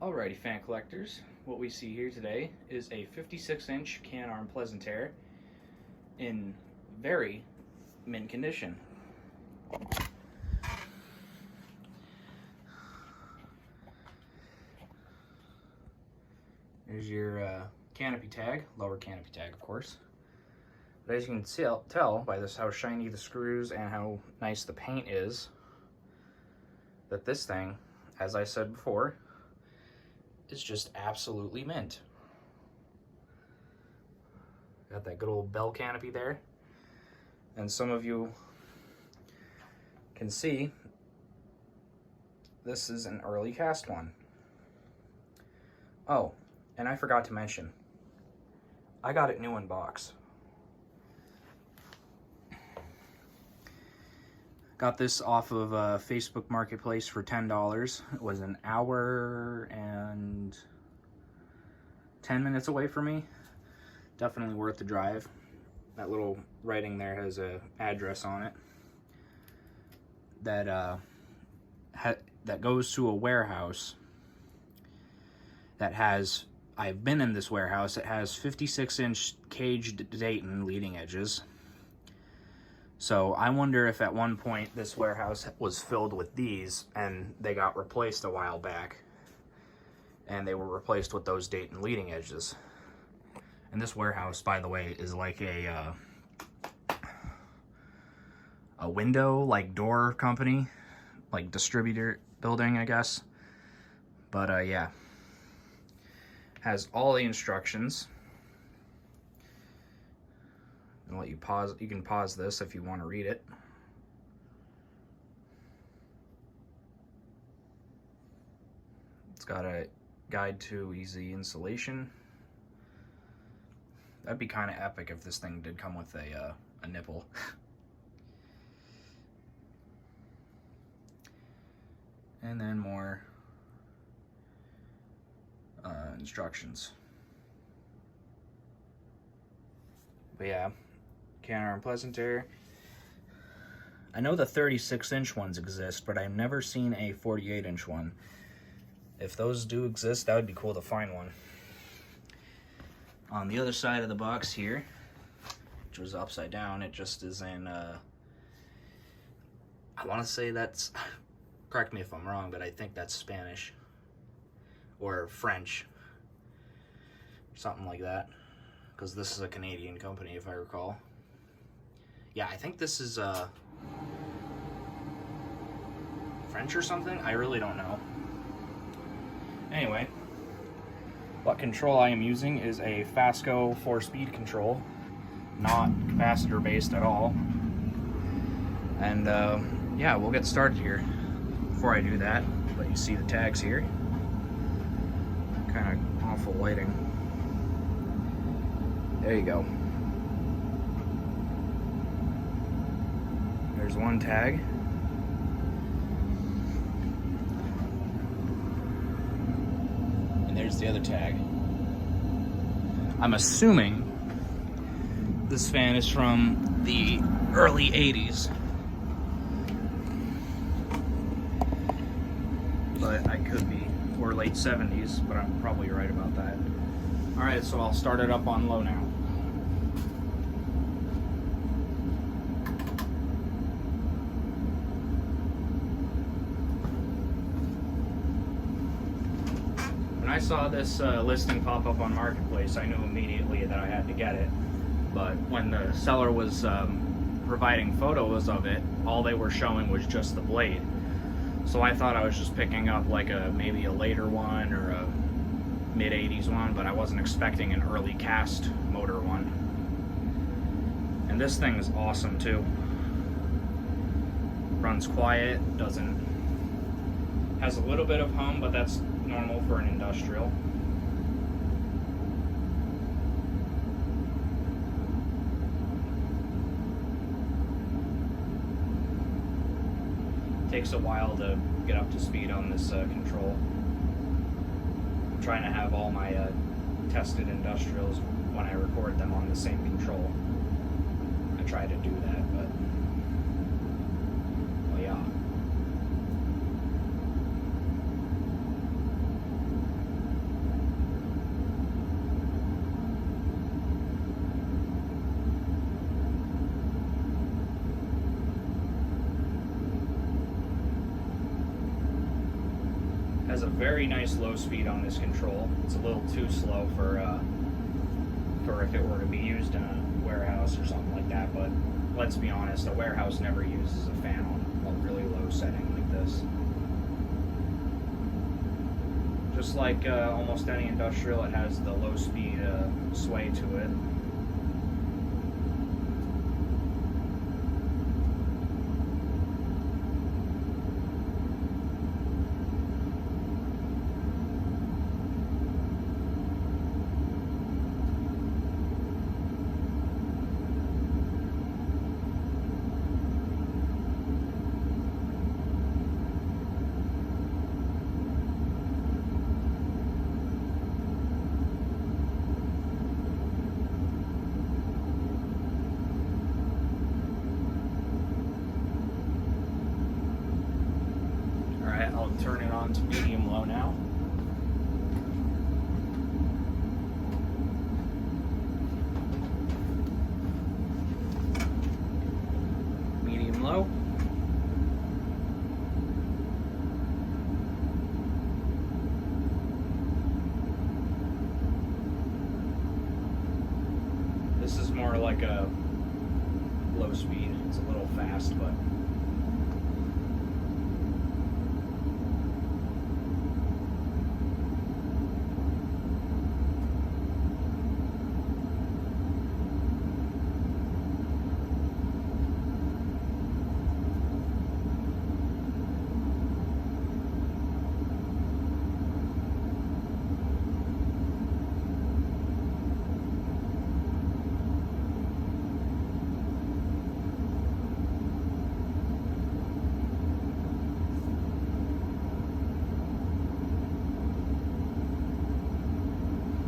Alrighty, fan collectors, what we see here today is a 56-inch Canarm Pleasantaire in very mint condition. There's your canopy tag, lower canopy tag of course. But as you can tell by this how shiny the screws and how nice the paint is, that this thing, as I said before, is just absolutely mint. Got that good old bell canopy there. And some of you can see this is an early cast one. Oh, and I forgot to mention, I got it new in box. Got this off of Facebook Marketplace for $10. It was an hour and 10 minutes away from me. Definitely worth the drive. That little writing there has an address on it that that goes to a warehouse that has, I've been in this warehouse, it has 56-inch caged Dayton leading edges. So I wonder if at one point this warehouse was filled with these and they got replaced a while back. And they were replaced with those Dayton leading edges. And this warehouse, by the way, is like a window, like door company, like distributor building, I guess. But yeah, has all the instructions. I'll let you pause. You can pause this if you want to read it. It's got a guide to easy installation. That'd be kind of epic if this thing did come with a nipple. And then more instructions. But yeah, Canarm Pleasantaire. I know the 36-inch ones exist, but I've never seen a 48-inch one. If those do exist, that would be cool to find one. On the other side of the box here, which was upside down, it just is in, I want to say that's, correct me if I'm wrong, but I think that's Spanish or French, something like that, because this is a Canadian company if I recall. Yeah, I think this is French or something, I really don't know. Anyway, what control I am using is a Fasco 4-speed control, not capacitor based at all. And yeah, we'll get started here. Before I do that, let you see the tags here. Kind of awful lighting. There you go. There's one tag. And there's the other tag. I'm assuming this fan is from the early 80s. But I could be, or late 70s, but I'm probably right about that. Alright, so I'll start it up on low now. When I saw this listing pop up on Marketplace, I knew immediately that I had to get it. But when the seller was providing photos of it, all they were showing was just the blade. So I thought I was just picking up like maybe a later one or a mid-80s one, but I wasn't expecting an early cast motor one. And this thing is awesome too. Runs quiet, has a little bit of hum, but that's normal for an industrial. Takes a while to get up to speed on this control. I'm trying to have all my tested industrials when I record them on the same control. I try to do that, but well, yeah. Has a very nice low speed on this control. It's a little too slow for if it were to be used in a warehouse or something like that, but let's be honest, a warehouse never uses a fan on a really low setting like this. Just like almost any industrial, it has the low speed sway to it. I'll turn it on to medium low now. Medium low. This is more like a low speed. It's a little fast, but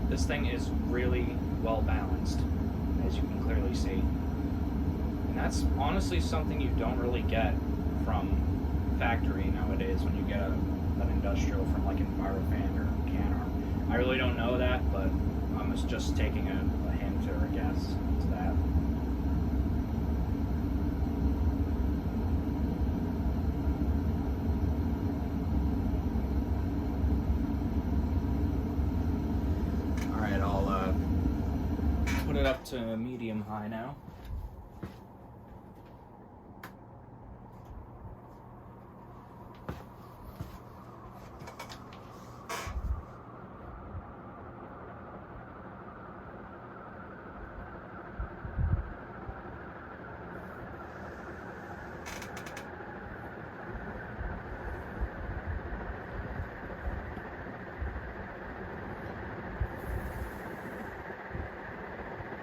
this thing is really well balanced, as you can clearly see. And that's honestly something you don't really get from factory nowadays when you get an industrial from like Envirofan or Canarm. I really don't know that, but I'm just taking a hint or a guess to that. Alright, I'll put it up to medium high now.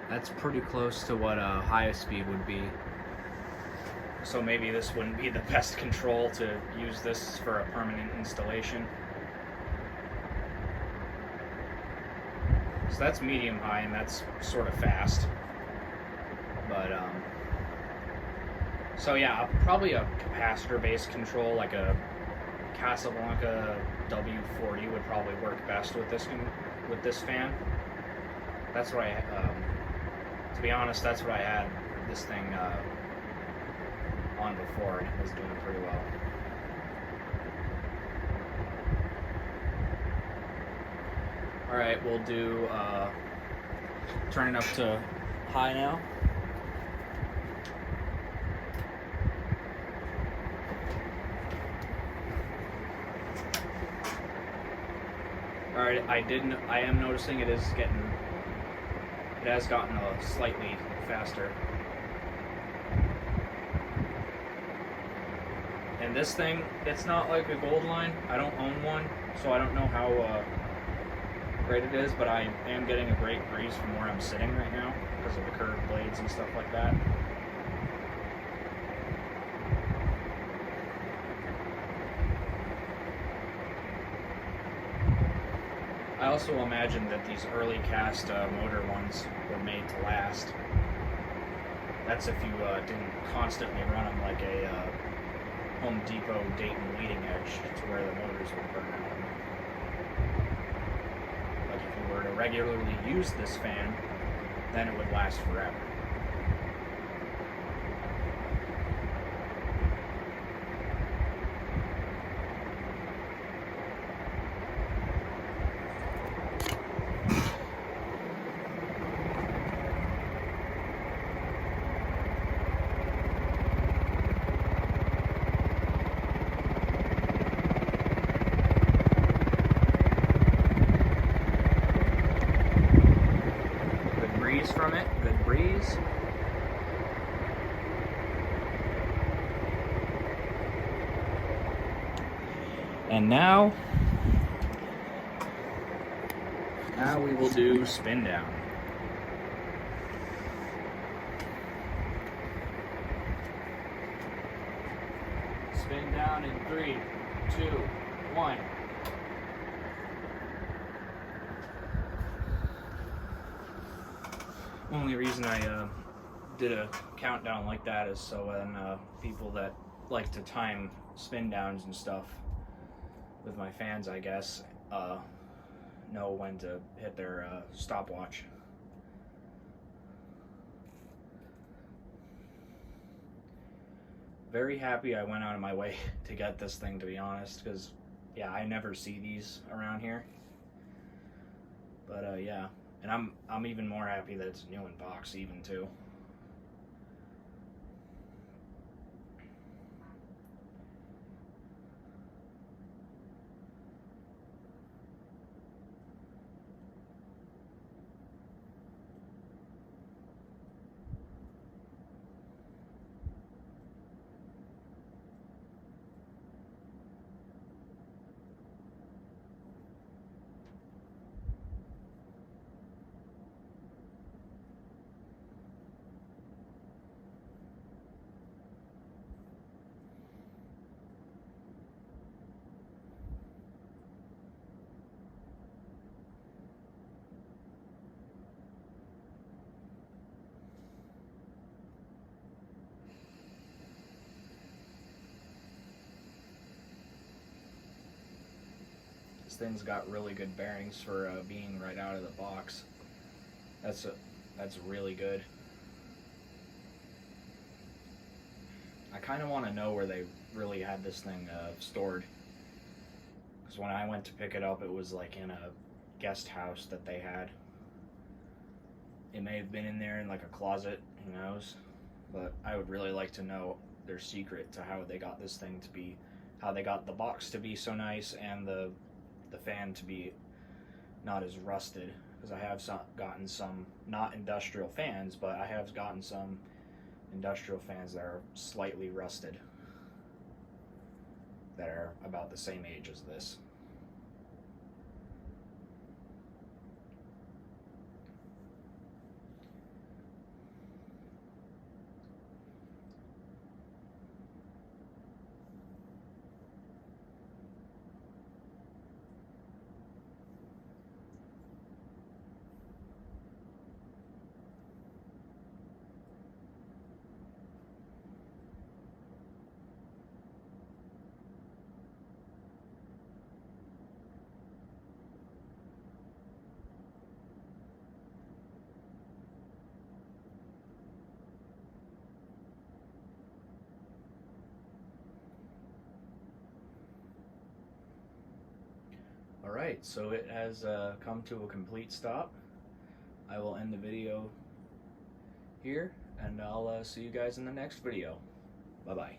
That's pretty close to what a highest speed would be. So maybe this wouldn't be the best control to use this for a permanent installation. So that's medium high, and that's sort of fast. But so yeah, probably a capacitor-based control like a Casablanca W40 would probably work best with this fan. That's what to be honest, that's what I had this thing on before, and it was doing pretty well. Alright, we'll do, turn it up to high now. Alright, I am noticing it has gotten slightly faster. And this thing, it's not like a Gold Line. I don't own one, so I don't know how great it is, but I am getting a great breeze from where I'm sitting right now because of the curved blades and stuff like that. I also imagine that these early cast motor ones were made to last. That's if you didn't constantly run them like a Home Depot Dayton leading edge to where the motors would burn out. Like if you were to regularly use this fan, then it would last forever. nice from it, good breeze. And now we will do spin down. Spin down in 3, 2, 1. Only reason I did a countdown like that is so when people that like to time spin downs and stuff with my fans, I guess, know when to hit their stopwatch. Very happy I went out of my way to get this thing, to be honest, because yeah, I never see these around here. But yeah, and I'm even more happy that it's new in box even too. This thing's got really good bearings for being right out of the box. That's really good. I kind of want to know where they really had this thing stored, because when I went to pick it up, it was like in a guest house that they had. It may have been in there in like a closet, who knows, but I would really like to know their secret to how they got this thing to be, how they got the box to be so nice and the fan to be not as rusted, because I have gotten some, not industrial fans, but I have gotten some industrial fans that are slightly rusted, that are about the same age as this. Alright, so it has come to a complete stop. I will end the video here, and I'll see you guys in the next video. Bye-bye.